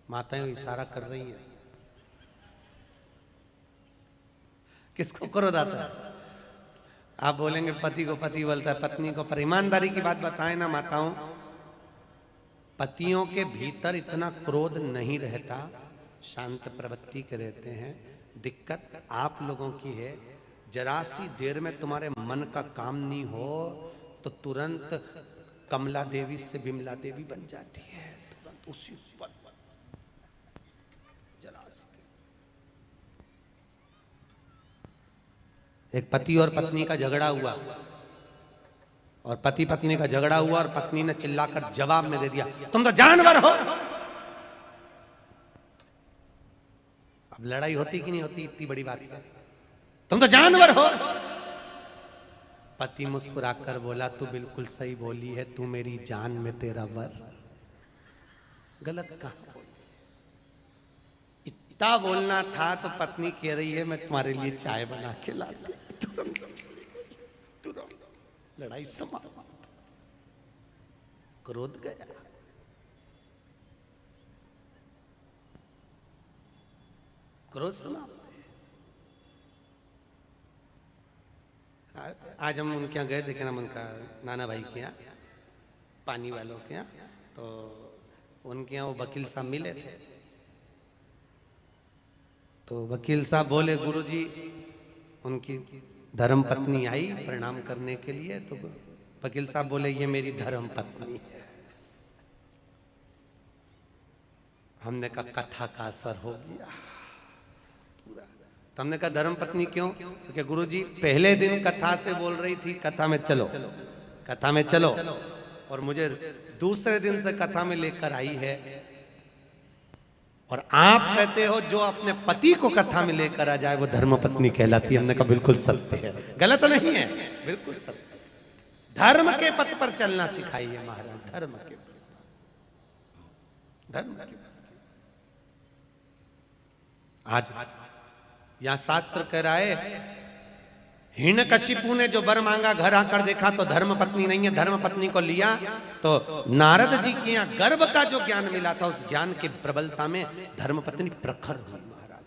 माताएं इशारा कर रही हैं। किसको क्रोध आता है? आप बोलेंगे पति को पति बोलता है पत्नी को, पर ईमानदारी की बात बताएं ना माताओं, पतियों के भीतर इतना क्रोध नहीं रहता, शांत प्रवृत्ति के रहते हैं। दिक्कत आप लोगों की है, जरा सी देर में तुम्हारे मन का काम नहीं हो तो तुरंत कमला देवी से बिमला देवी बन जाती है, तुरंत उसी पर जरा सी। एक पति और पत्नी का झगड़ा हुआ और पति पत्नी का झगड़ा हुआ और पत्नी ने चिल्लाकर जवाब में दे दिया, तुम तो जानवर हो। अब लड़ाई होती कि नहीं होती इतनी बड़ी बात है, तुम तो जानवर हो। पति मुस्कुराकर बोला, तू बिल्कुल सही बोली है, तू मेरी जान में तेरा वर। गलत कहा बोली? इतना बोलना था तो पत्नी कह रही है मैं तुम्हारे लिए चाय बना के लाती, तुरंत लड़ाई समाप्त, क्रोध गया। क्रोध समाप्त। आज हम उनके यहाँ गए थे, क्या नाम उनका, नाना भाई के यहाँ, पानी वालों के यहाँ, तो उनके यहाँ वो वकील साहब मिले थे। तो वकील साहब बोले, गुरुजी उनकी धर्म पत्नी आई प्रणाम करने के लिए। तो वकील साहब बोले, ये मेरी धर्म पत्नी है। हमने कहा कथा का असर हो गया पूरा। तो हमने कहा धर्म पत्नी क्यों? क्योंकि गुरुजी पहले दिन कथा से बोल रही थी कथा में चलो, कथा में चलो, और मुझे दूसरे दिन से कथा में लेकर आई है। और आप कहते हो जो अपने पति को कथा में लेकर आ जाए वो धर्म पत्नी कहलाती है। हमने कहा बिल्कुल सत्य है, गलत नहीं है, बिल्कुल सत्य। धर्म के पथ पर चलना सिखाइए महाराज, धर्म के धर्म के। आज यहां शास्त्र कह रहा है, हिरण्यकशिपु ने जो वर मांगा घर आकर देखा तो धर्म पत्नी नहीं है, धर्म पत्नी को लिया तो नारद जी के यहाँ गर्भ का जो ज्ञान मिला था उस ज्ञान की प्रबलता में धर्म पत्नी प्रखर हुई महाराज।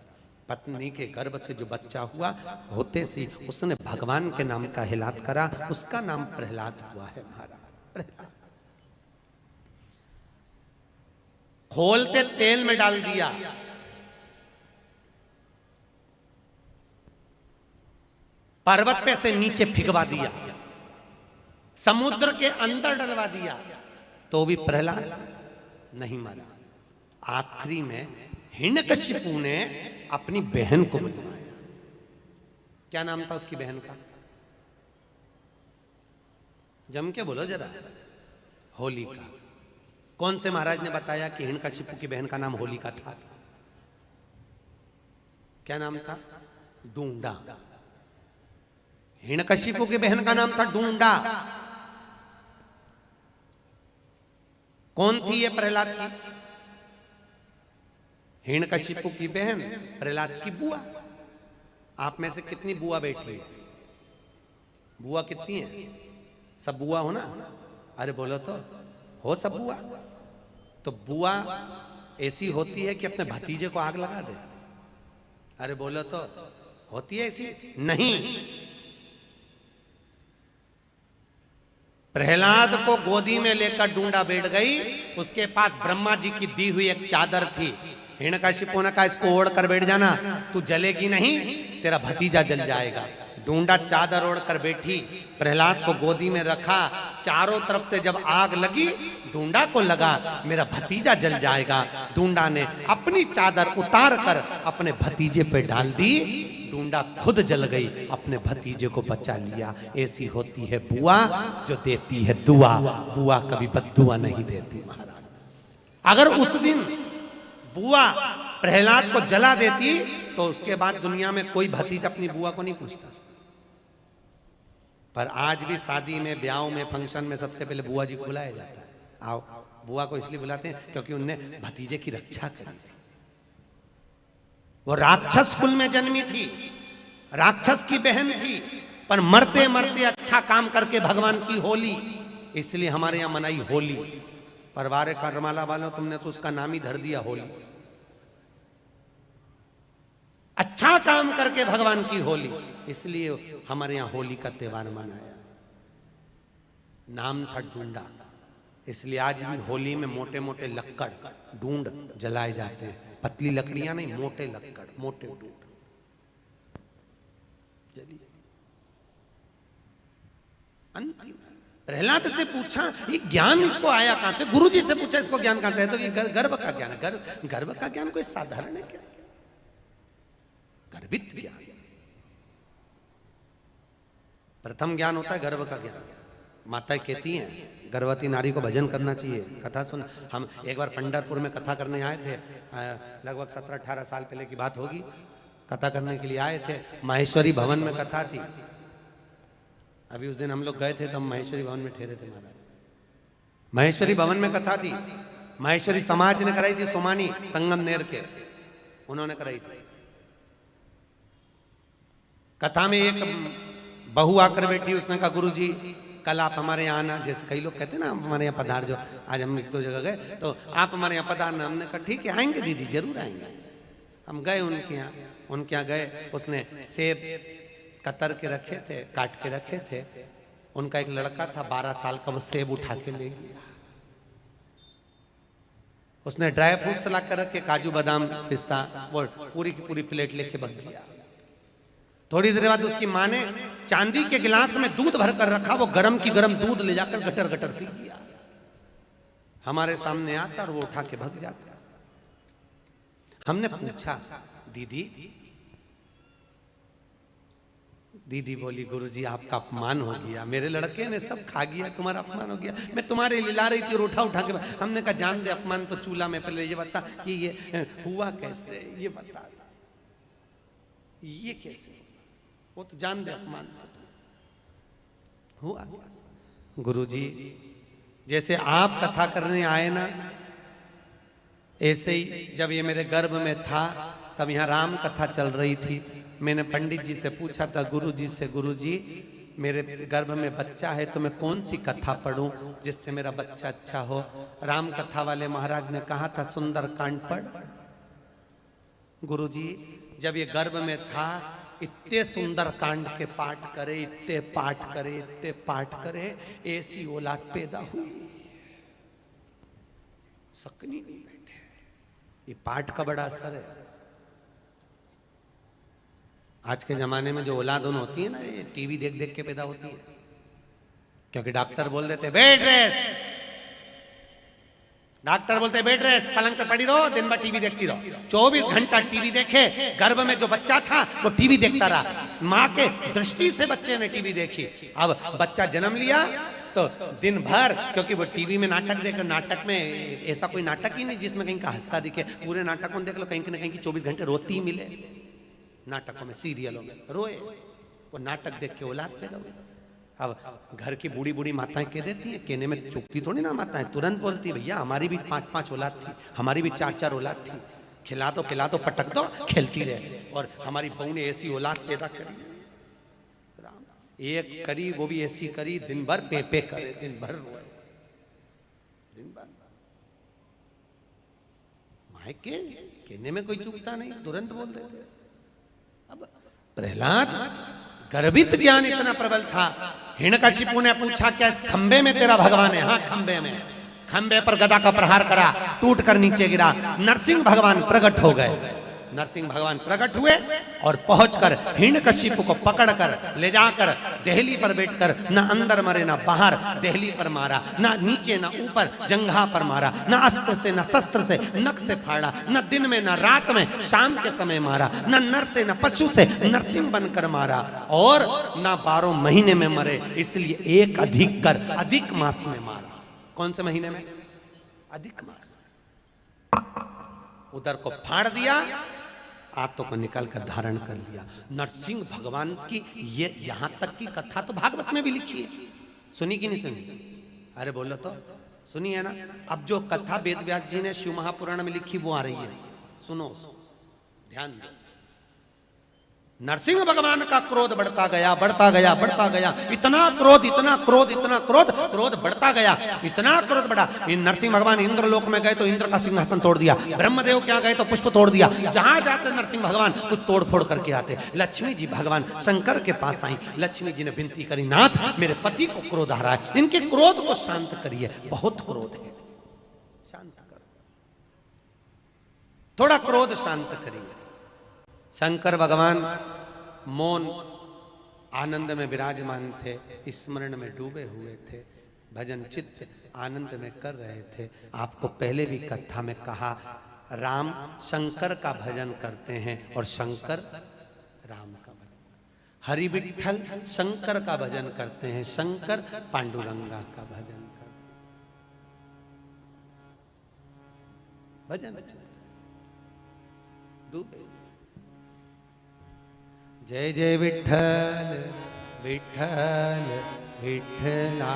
पत्नी के गर्भ से जो बच्चा हुआ होते से उसने भगवान के नाम का हिलात करा, उसका नाम प्रहलाद हुआ है महाराज। खोलते तेल में डाल दिया, पर्वत पे से नीचे फिगवा दिया, समुद्र के अंदर डलवा दिया, तो भी प्रहलाद नहीं मरा। आखिरी में हिरण्यकशिपु ने अपनी बहन को बुलवाया। क्या नाम था उसकी बहन का? जम के बोलो जरा। होलिका। कौन से महाराज ने बताया कि हिरण्यकशिपु की बहन का नाम होलिका था? क्या नाम था? डूंडा। हिरण्यकशिपु की बहन का नाम था डूंडा। कौन थी ये प्रहलाद की? हिरण्यकशिपु की बहन, प्रहलाद की बुआ। आप में से कितनी बुआ बैठी है? बुआ कितनी है? सब बुआ हो ना? अरे बोलो तो, हो सब बुआ? तो बुआ ऐसी होती है कि अपने भतीजे को आग लगा दे? अरे बोलो तो, होती है ऐसी? नहीं। प्रहलाद को गोदी में लेकर डूंडा बैठ गई, उसके पास ब्रह्मा जी की दी हुई एक चादर थी। हिरण्यकशिपु ने कहा इसको ओढ़ कर बैठ जाना, तू जलेगी नहीं, तेरा भतीजा जल जाएगा। डूंडा चादर ओढ़ कर बैठी, प्रहलाद को गोदी में रखा, चारों तरफ से जब आग लगी डूंडा को लगा मेरा भतीजा जल जाएगा। डूंडा ने अपनी चादर उतार कर अपने भतीजे पे डाल दी, डूंडा खुद जल गई, अपने भतीजे को बचा लिया। ऐसी होती है बुआ जो देती है दुआ, बुआ कभी बद्दुआ नहीं देती महाराज। अगर उस दिन बुआ प्रहलाद को जला देती तो उसके बाद दुनिया में कोई भतीजा अपनी बुआ को नहीं पूछता। पर आज भी शादी में, ब्याह में, फंक्शन में सबसे पहले बुआ जी को बुलाया जाता है। आओ। बुआ को इसलिए बुलाते हैं क्योंकि उनने भतीजे की रक्षा करी थी। वो राक्षस कुल में जन्मी थी, राक्षस की बहन थी, पर मरते मरते अच्छा काम करके भगवान की होली, इसलिए हमारे यहां मनाई होली। परवारे करमाला वालों तुमने तो उसका नाम ही धर दिया होली। अच्छा काम करके भगवान की होली, इसलिए हमारे यहां होली का त्योहार मनाया। नाम था ढूंढा, इसलिए आज भी होली में मोटे मोटे लक्कड़ ढूंढ जलाए जाते हैं। पतली लकड़ियां नहीं, मोटे लक्कड़, मोटे ढूंढ जली। अंतिम प्रहलाद से पूछा ये ज्ञान इसको आया कहां से? गुरु जी से पूछा इसको ज्ञान कहां से है? तो ये गर्भ का ज्ञान है। गर्भ का ज्ञान कोई साधारण है क्या? गर्भित ज्ञान। प्रथम ज्ञान होता है गर्भ का ज्ञान। माता कहती हैं गर्भवती नारी को भजन करना चाहिए। कथा सुन, हम एक बार पंढरपुर में कथा करने आए थे, लगभग 17-18 साल पहले की बात होगी। कथा करने के लिए आए थे, माहेश्वरी भवन में कथा थी। अभी उस दिन हम लोग गए थे तो हम माहेश्वरी भवन में ठहरे थे महाराज। माहेश्वरी भवन में कथा थी, माहेश्वरी समाज ने कराई थी, सोमानी संगमनेर के उन्होंने कराई थी। कथा में एक बहू आकर बैठी, उसने कहा गुरु जी कल आप हमारे यहाँ आना। जैसे कई लोग कहते हैं ना हमारे यहाँ पधार जो, आज हम एक दो जगह गए तो आप हमारे यहाँ पधारना। हमने कहा ठीक है आएंगे दीदी, जरूर आएंगे। हम गए उनके यहाँ गए, उसने सेब कतर के रखे थे, काट के रखे थे। उनका एक लड़का था 12 साल का, वो सेब उठा के ले गया। उसने ड्राई फ्रूट्स ला कर रखे, काजू बादाम पिस्ता, वो पूरी की पूरी प्लेट लेके भाग गया। थोड़ी देर बाद उसकी माँ ने चांदी के गिलास में दूध भरकर रखा, वो गरम की गरम दूध ले जाकर गटर गटर पी गया। हमारे सामने आता और वो उठा के भाग जाता। हमने पूछा दीदी बोली गुरुजी आपका अपमान हो गया, मेरे लड़के ने सब खा गया, तुम्हारा अपमान हो गया। मैं तुम्हारे लिए ला रही थी और उठा के। हमने कहा जान दे अपमान तो चूल्हा में, पहले ये बता कि ये हुआ कैसे, ये बता ये कैसे, वो तो जान दे अपमान तो हुआ। गुरुजी जैसे आप कथा करने आए ना, ऐसे ही जब ये मेरे गर्भ में था तब यहाँ राम कथा चल रही थी। मैंने पंडित जी से पूछा था गुरुजी से, गुरुजी मेरे गर्भ में बच्चा है तो मैं कौन सी कथा पढ़ूं जिससे मेरा बच्चा अच्छा हो? राम कथा वाले महाराज ने कहा था सुंदर कांड पढ़। गुरुजी जब ये गर्भ में था इतने सुंदर कांड के पाठ करे, इतने पाठ करे, ऐसी औलाद पैदा हुई, सकनी नहीं बैठे। ये पाठ का बड़ा असर है। आज के जमाने में जो औलाद होती है ना, ये टीवी देख देख के पैदा होती है, क्योंकि डॉक्टर बोल देते बेड रेस्ट, डॉक्टर बोलते बेड रेस्ट, पलंग पे पड़ी रहो, दिन भर टीवी देखती रहो। 24 घंटा टीवी देखे, गर्भ में जो बच्चा था वो टीवी देखता रहा। माँ के दृष्टि से बच्चे ने टीवी देखी। अब बच्चा जन्म लिया तो दिन भर, क्योंकि वो टीवी में नाटक देख, नाटक में ऐसा कोई नाटक ही नहीं जिसमें कहीं का हंसता दिखे। पूरे नाटकों में देख लो कहीं ना कहीं की 24 घंटे रोती ही मिले। नाटकों में, सीरियलों में रोए, वो नाटक देख के औलाद पैदा हुई। अब घर की बूढ़ी बूढ़ी माताएं कह देती है, कहने में चुकती थोड़ी ना माताएं, तुरंत बोलती भैया हमारी भी 5-5 औलाद थी, हमारी भी 4-4 औलाद थी, खिला दो पटक दो, खेलती रहे। और हमारी बहू ने ऐसी औलाद पैदा करी, एक करी वो भी ऐसी करी, दिन भर पे करे, दिन भर रोए, दिन भर। माए के कहने में कोई चूकता नहीं, तुरंत बोल देते। अब प्रहलाद गर्भित ज्ञान इतना प्रबल था। हिरण्यकशिपु ने पूछा क्या इस खंबे में तेरा भगवान है? हाँ खंबे में। खंबे पर गदा का प्रहार करा, टूट कर नीचे गिरा। नरसिंह भगवान प्रकट हो गए। नरसिंह भगवान प्रकट हुए और पहुंचकर हिरण्यकशिपु को पकड़कर ले जाकर देहली पर बैठकर न अंदर मरे न बाहर, देहली पर मारा, न नीचे न ऊपर, जंघा पर मारा, न अस्त्र से न शस्त्र से, नख से फाड़ा, न दिन में न रात में, शाम के समय मारा, न नर से न पशु से, नरसिंह बनकर मारा, और न 12 महीने में मरे, इसलिए एक अधिक कर अधिक मास में मारा। कौन से महीने में? अधिक मास। उधर को फाड़ दिया, आंतों को निकाल कर धारण कर लिया। नरसिंह भगवान की ये यहां तक की कथा तो भागवत में भी लिखी है, सुनी कि नहीं सुनी? अरे बोलो तो सुनी है ना। अब जो कथा वेद व्यास जी ने शिव महापुराण में लिखी वो आ रही है, सुनो ध्यान दो। नरसिंह भगवान का क्रोध बढ़ता गया, बढ़ता गया, बढ़ता गया। इतना क्रोध, इतना क्रोध, इतना क्रोध, क्रोध बढ़ता गया, इतना क्रोध बढ़ा। नरसिंह भगवान इंद्र लोक में गए तो इंद्र का सिंहासन तोड़ दिया, ब्रह्मदेव क्या गए तो पुष्प तोड़ दिया। जहां जाते नरसिंह भगवान कुछ तोड़ फोड़ करके आते। लक्ष्मी जी भगवान शंकर के पास आई। लक्ष्मी जी ने विनती करी, नाथ मेरे पति को क्रोध आ रहा है, इनके क्रोध को शांत करिए, बहुत क्रोध है, शांत करो, थोड़ा क्रोध शांत करिए। शंकर भगवान मौन आनंद में विराजमान थे, स्मरण में डूबे हुए थे, भजन चित्त आनंद में कर रहे थे। आपको पहले भी कथा में कहा, राम शंकर का भजन करते हैं और शंकर राम का भजन, हरि विठ्ठल शंकर का भजन करते हैं, शंकर पांडुरंगा का भजन करते हैं। भजन डूबे। जय जय विठ्ठल विठ्ठल विठ्ठला,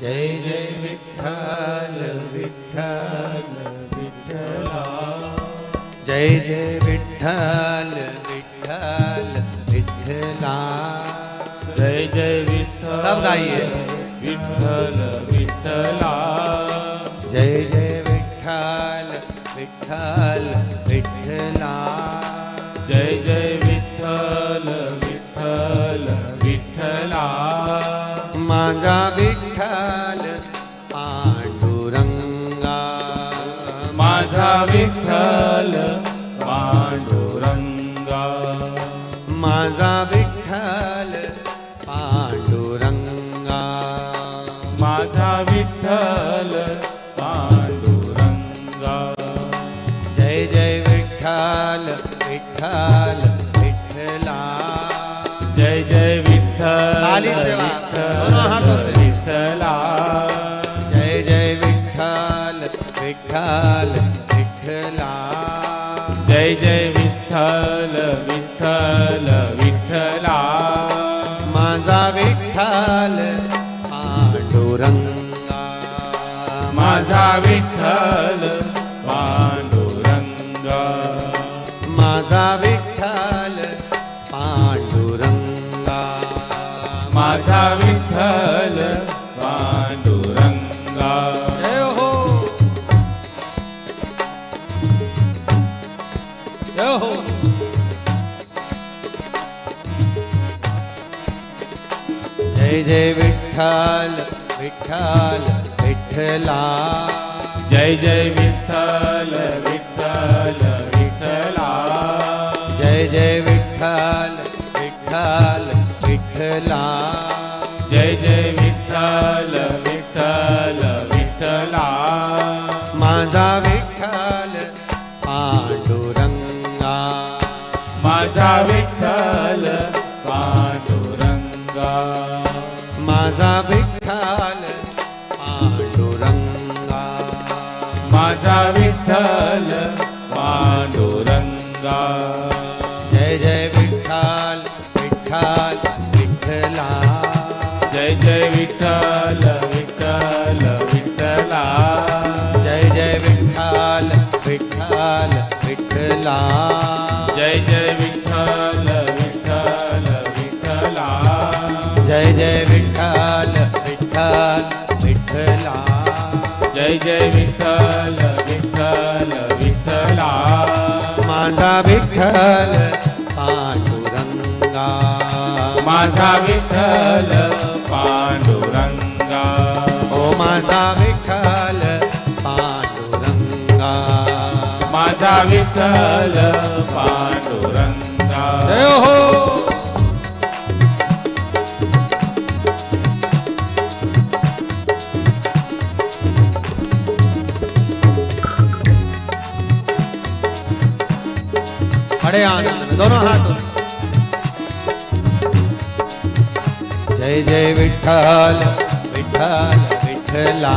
जय जय विठ्ठल विठ्ठल विठ्ठला, जय जय विठ्ठल विठ्ठल विठ्ठला, जय जय विठ्ठल। सब गाइए। विठ्ठल विठ्ठला, जय जय विठ्ठल विठ्ठल विठ्ठला, जय जय विठ्ठल विठ्ठल विठ्ठला, माझा विठ्ठल पांडुरंगा, माझा विठ्ठल पांडुरंगा, माझा विठ्ठल पांडुरंगा, माझा विठ्ठल पांडुरंगा, जय जय विठ्ठल विठ्ठल विठ्ठला, जय जय विठ्ठल ताली से बात, दोनों हाथों से। विठ्ठला, जय जय विठ्ठल विठ्ठल विठ्ठला, जय जय विठ्ठल विठ्ठल विठ्ठला, माझा विठ्ठल पांडुरंगा, माझा विठ्ठल पांडुरंगा, माझा विठ्ठल पांडुरंगा, माझा विठ्ठल पांडुरंगा, जय हो जय हो। जय जय विठ्ठल विठ्ठल विठ्ठला, जय जय विठ्ठल विठ्ठल विठ्ठला, जय जय विठ्ठल विठ्ठल विठ्ठला, जय जय विठ्ठल विठ्ठल विठ्ठला, माझा विठ्ठल पांडुरंगा, माझा विठ्ठल पांडुरंगा, माझा विठ्ठल पांडुरंगा, माझा विठ्ठल पांडुरंगा, जय जय विठ्ठल विठ्ठल विठ्ठला, जय जय विठ्ठल विठ्ठल विठ्ठला, जय जय विठ्ठल विठ्ठल विठ्ठला, जय जय विठ्ठल विठ्ठल विठ्ठला, जय जय विठ्ठल विठ्ठल विठ्ठला, जय जय विठ्ठल विठ्ठल विठ्ठला, माझा विठ्ठल पांडुरंगा, माझा विठ्ठल पांडुरंगा, ओ माझा विठ्ठल पांडुरंगा, माझा विठ्ठल पांडुरंगा, जय हो। बड़े आनंद में दोनों हाथों। जय जय विठ्ठल विठ्ठल विठ्ठला,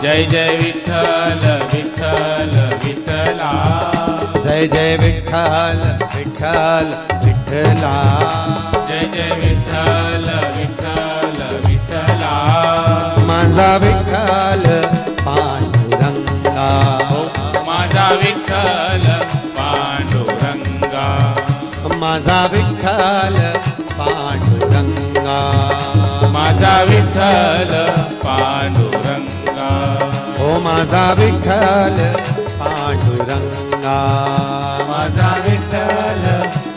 जय जय विठ्ठल विठ्ठल विठ्ठला, जय जय विठ्ठल विठ्ठल विठ्ठला, जय जय विठ्ठल विठ्ठल विठ्ठला, माझा विठ्ठल पांडुरंगा, माझा विठ्ठल पांडुरंगा, माझा विठ्ठल पांडुरंगा, माझा विठ्ठल पांडुरंगा, हो माझा विठ्ठल पांडुरंगा, माझा विठ्ठल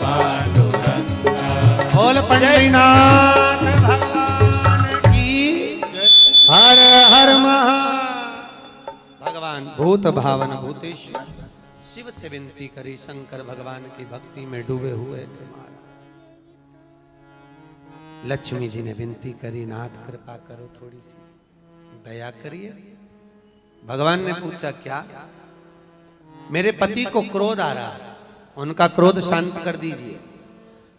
पांडुरंगा। बोल पंढरीनाथ भगवान की हर हर महा। भगवान भूत भावन भूतेश्वर शिव से विनती करी, शंकर भगवान की भक्ति में डूबे हुए थे महाराज। लक्ष्मी जी ने विनती करी, नाथ कृपा करो, थोड़ी सी दया करिए। भगवान ने पूछा क्या? मेरे पति को क्रोध आ रहा है, उनका क्रोध शांत कर दीजिए।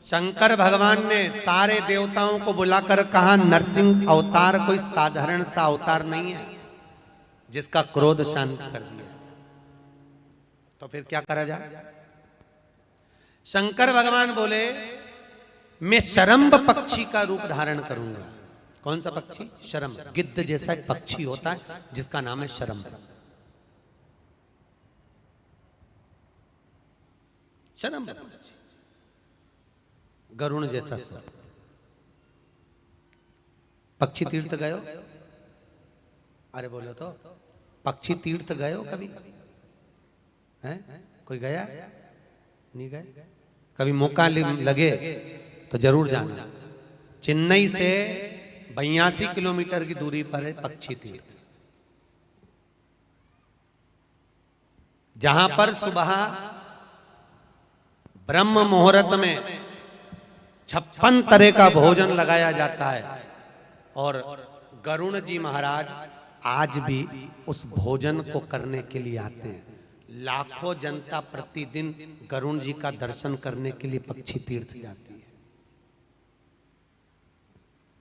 शंकर भगवान ने सारे देवताओं को बुलाकर कहा, नरसिंह अवतार कोई साधारण सा अवतार नहीं है जिसका क्रोध शांत कर दिया। तो फिर क्या करा जाए? शंकर भगवान बोले, मैं शरम्भ पक्षी का रूप धारण करूंगा। कौन सा पक्षी? शरम्भ, गिद्ध जैसा एक पक्षी होता है जिसका नाम है शरम्भ। शरम्भ पक्षी, गरुण जैसा स्वर। पक्षी तीर्थ गए हो? अरे बोलो तो, पक्षी तीर्थ गए हो कभी? हैं? कोई गया? नहीं गए? कभी मौका लगे तो जरूर जाना। चेन्नई से 82 किलोमीटर की दूरी पर है पक्षी तीर्थ, जहां पर सुबह ब्रह्म मुहूर्त में 56 तरह का भोजन लगाया जाता है। और गरुण जी महाराज आज भी उस भोजन को करने के लिए आते हैं। लाखों जनता प्रतिदिन गरुण जी का दर्शन करने के लिए पक्षी तीर्थ जाती है।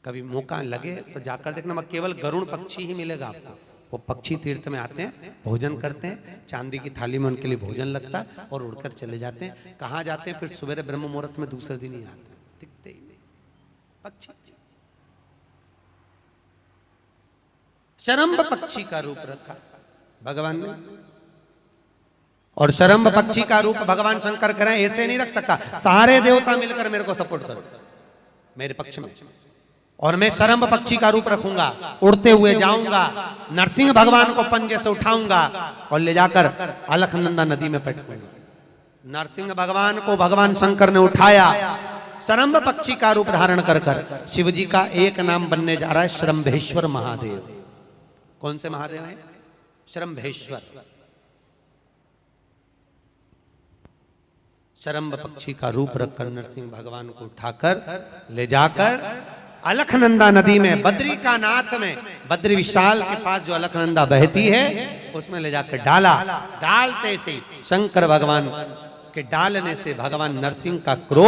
कभी मौका लगे तो जाकर देखना, मगर केवल गरुड़ पक्षी ही मिलेगा आपको। वो पक्षी तीर्थ में आते हैं, भोजन करते हैं, चांदी की थाली में उनके लिए भोजन लगता है और उड़कर चले जाते हैं। कहाँ जाते हैं? फिर सवेरे ब्रह्म मुहूर्त में दूसरे दिन ही आते हैं, दिखते ही नहीं पक्षी। शरम्भ पक्षी का रूप रखा भगवान ने। और शरम्भ पक्षी का रूप भगवान शंकर करें, ऐसे नहीं रख सकता। सारे देवता मिलकर मेरे को सपोर्ट करो, मेरे पक्ष में। और मैं शरम्भ पक्षी का रूप रखूंगा, उड़ते हुए जाऊंगा, नरसिंह भगवान को पंजे से उठाऊंगा और ले जाकर अलखनंदा नदी में पटकूंगा। नरसिंह भगवान को भगवान शंकर ने उठाया शरम्भ पक्षी का रूप धारण कर कर। शिव जी का एक नाम बनने जा रहा है शरम्भेश्वर महादेव। कौन से महादेव हैं? शरम्भेश्वर। शरम्भ पक्षी का रूप रखकर नरसिंह भगवान को उठाकर ले जाकर अलखनंदा नदी में, बद्री का नाथ में, बद्री विशाल के पास जो अलखनंदा बहती है उसमें ले जाकर डाला। डालते से शंकर भगवान के डालने से भगवान नरसिंह का क्रोध